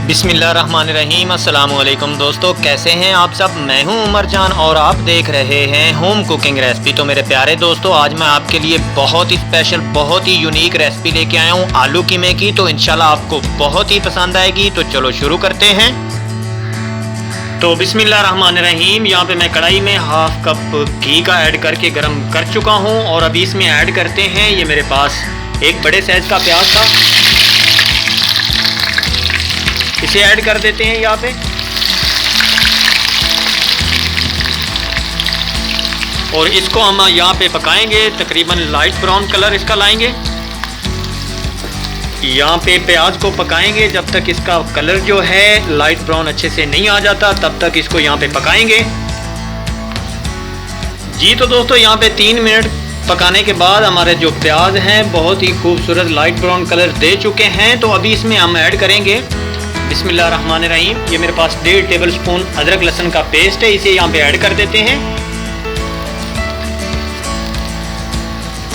बिस्मिल्लाहिर्रहमानिर्रहीम। अस्सलाम वालेकुम दोस्तों, कैसे हैं आप सब। मैं हूं उमर जान और आप देख रहे हैं होम कुकिंग रेसिपी। तो मेरे प्यारे दोस्तों, आज मैं आपके लिए बहुत ही स्पेशल, बहुत ही यूनिक रेसिपी लेके आया हूं आलू कीमे की। तो इंशाल्लाह आपको बहुत ही पसंद आएगी। तो चलो शुरू करते हैं। तो बिस्मिल्लाहिर्रहमानिर्रहीम, यहाँ पे मैं कढ़ाई में हाफ कप घी का ऐड करके गर्म कर चुका हूँ और अभी इसमें ऐड करते हैं, ये मेरे पास एक बड़े साइज़ का प्याज था, इसे ऐड कर देते हैं यहाँ पे। और इसको हम यहाँ पे पकाएंगे, तकरीबन लाइट ब्राउन कलर इसका लाएंगे। यहाँ पे प्याज को पकाएंगे जब तक इसका कलर जो है लाइट ब्राउन अच्छे से नहीं आ जाता, तब तक इसको यहाँ पे पकाएंगे जी। तो दोस्तों, यहाँ पे 3 मिनट पकाने के बाद हमारे जो प्याज हैं बहुत ही खूबसूरत लाइट ब्राउन कलर दे चुके हैं। तो अभी इसमें हम ऐड करेंगे बिस्मिल्लाहिर्रहमानिर्रहीम, ये मेरे पास 1.5 टेबल स्पून अदरक लहसुन का पेस्ट है, इसे यहाँ पे ऐड कर देते हैं।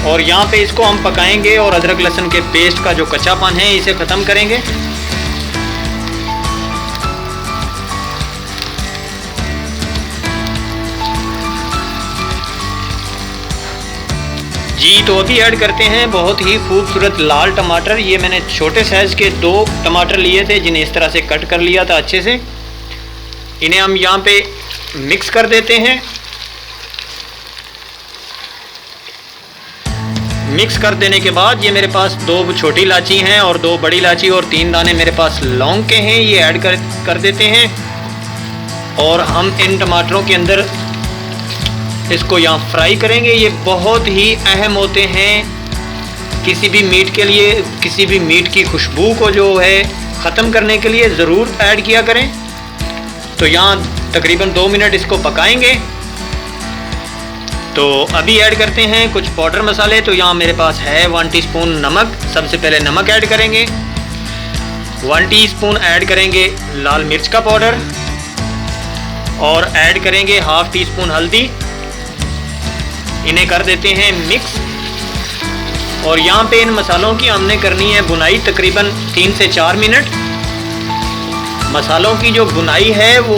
और यहाँ पे इसको हम पकाएंगे और अदरक लहसुन के पेस्ट का जो कच्चापन है इसे ख़त्म करेंगे जी। तो अभी ऐड करते हैं बहुत ही खूबसूरत लाल टमाटर। ये मैंने छोटे साइज़ के 2 टमाटर लिए थे, जिन्हें इस तरह से कट कर लिया था अच्छे से। इन्हें हम यहाँ पे मिक्स कर देते हैं। मिक्स कर देने के बाद ये मेरे पास 2 छोटी इलायची हैं और 2 बड़ी इलायची और 3 दाने मेरे पास लौंग के हैं, ये ऐड कर देते हैं। और हम इन टमाटरों के अंदर इसको यहाँ फ्राई करेंगे। ये बहुत ही अहम होते हैं किसी भी मीट के लिए, किसी भी मीट की खुशबू को जो है ख़त्म करने के लिए ज़रूर ऐड किया करें। तो यहाँ तकरीबन 2 मिनट इसको पकाएंगे। तो अभी ऐड करते हैं कुछ पाउडर मसाले। तो यहाँ मेरे पास है 1 टीस्पून नमक। सबसे पहले नमक ऐड करेंगे। 1 टीस्पून ऐड करेंगे लाल मिर्च का पाउडर और ऐड करेंगे हाफ टी स्पून हल्दी। इन्हें कर देते हैं मिक्स। और यहाँ पे इन मसालों की हमने करनी है भुनाई तकरीबन 3 से 4 मिनट। मसालों की जो भुनाई है वो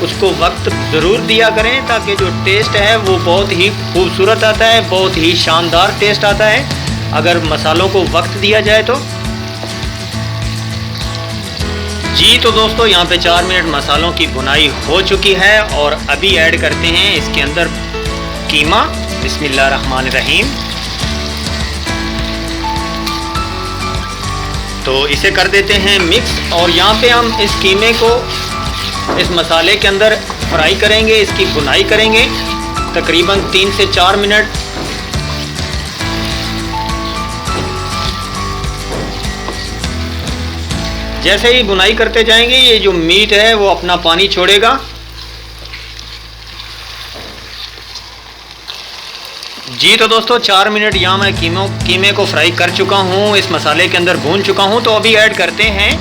उसको वक्त ज़रूर दिया करें, ताकि जो टेस्ट है वो बहुत ही खूबसूरत आता है, बहुत ही शानदार टेस्ट आता है अगर मसालों को वक्त दिया जाए तो जी। तो दोस्तों, यहाँ पे 4 मिनट मसालों की भुनाई हो चुकी है और अभी ऐड करते हैं इसके अंदर कीमा। बिस्मिल्लाहिर्रहमानिर्रहीम। तो इसे कर देते हैं मिक्स। और यहाँ पे हम इस कीमे को इस मसाले के अंदर फ्राई करेंगे, इसकी भुनाई करेंगे तकरीबन 3 से 4 मिनट। जैसे ही भुनाई करते जाएंगे ये जो मीट है वो अपना पानी छोड़ेगा जी। तो दोस्तों, 4 मिनट यहाँ मैं कीमे को फ्राई कर चुका हूँ, इस मसाले के अंदर भून चुका हूँ। तो अभी ऐड करते हैं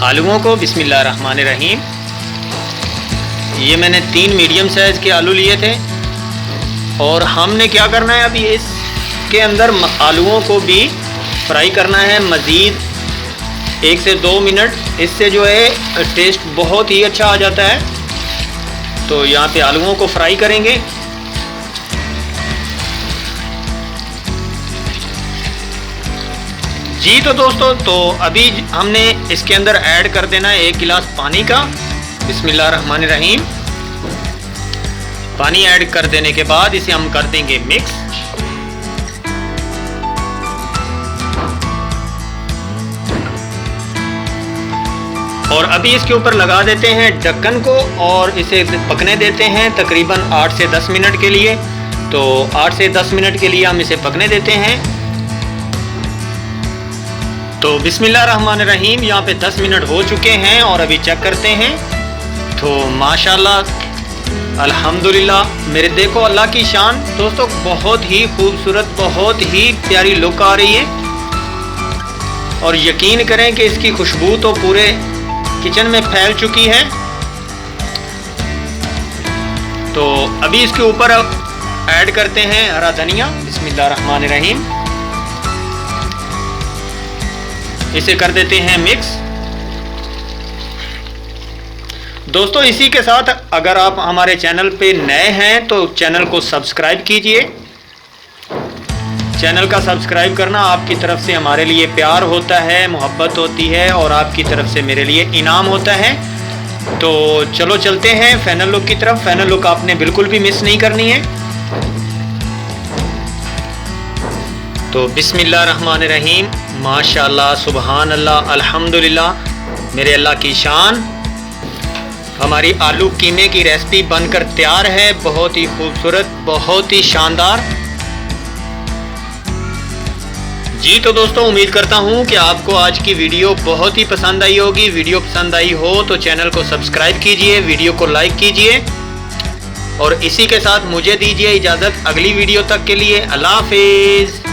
आलूओं को। बिस्मिल्लाहिर्रहमानिर्रहीम। ये मैंने 3 मीडियम साइज़ के आलू लिए थे और हमने क्या करना है, अभी इसके अंदर आलूओं को भी फ्राई करना है मज़ीद 1 से 2 मिनट। इससे जो है टेस्ट बहुत ही अच्छा आ जाता है। तो यहाँ पे आलूओं को फ्राई करेंगे जी। तो दोस्तों, तो अभी हमने इसके अंदर ऐड कर देना है 1 गिलास पानी का। बिस्मिल्लाहिर्रहमानिर्रहीम। पानी ऐड कर देने के बाद इसे हम कर देंगे मिक्स। और अभी इसके ऊपर लगा देते हैं ढक्कन को और इसे पकने देते हैं तकरीबन 8 से 10 मिनट के लिए। तो 8 से 10 मिनट के लिए हम इसे पकने देते हैं। तो बिस्मिल्लाहिर्रहमानिर्रहीम, यहाँ पे 10 मिनट हो चुके हैं और अभी चेक करते हैं। तो माशाल्लाह अल्हम्दुलिल्लाह, मेरे देखो अल्लाह की शान दोस्तों, बहुत ही खूबसूरत, बहुत ही प्यारी लुक आ रही है। और यकीन करें कि इसकी खुशबू तो पूरे किचन में फैल चुकी है। तो अभी इसके ऊपर अब ऐड करते हैं हरा धनिया। बिस्मिल्लाहिर्रहमानिर्रहीम। इसे कर देते हैं मिक्स। दोस्तों इसी के साथ अगर आप हमारे चैनल पे नए हैं तो चैनल को सब्सक्राइब कीजिए। चैनल का सब्सक्राइब करना आपकी तरफ से हमारे लिए प्यार होता है, मोहब्बत होती है और आपकी तरफ से मेरे लिए इनाम होता है। तो चलो चलते हैं फाइनल लुक की तरफ। फाइनल लुक आपने बिल्कुल भी मिस नहीं करनी है। तो बिस्मिल्लाहिर्रहमानिर्रहीम, माशाअल्लाह, सुबहान अल्लाह, अल्हम्दुलिल्लाह, मेरे अल्लाह की शान। हमारी आलू कीमे की रेसिपी बनकर तैयार है। बहुत ही खूबसूरत, बहुत ही शानदार। जी तो दोस्तों उम्मीद करता हूँ कि आपको आज की वीडियो बहुत ही पसंद आई होगी। वीडियो पसंद आई हो तो चैनल को सब्सक्राइब कीजिए, वीडियो को लाइक कीजिए और इसी के साथ मुझे दीजिए इजाज़त अगली वीडियो तक के लिए। अल्लाह हाफिज़।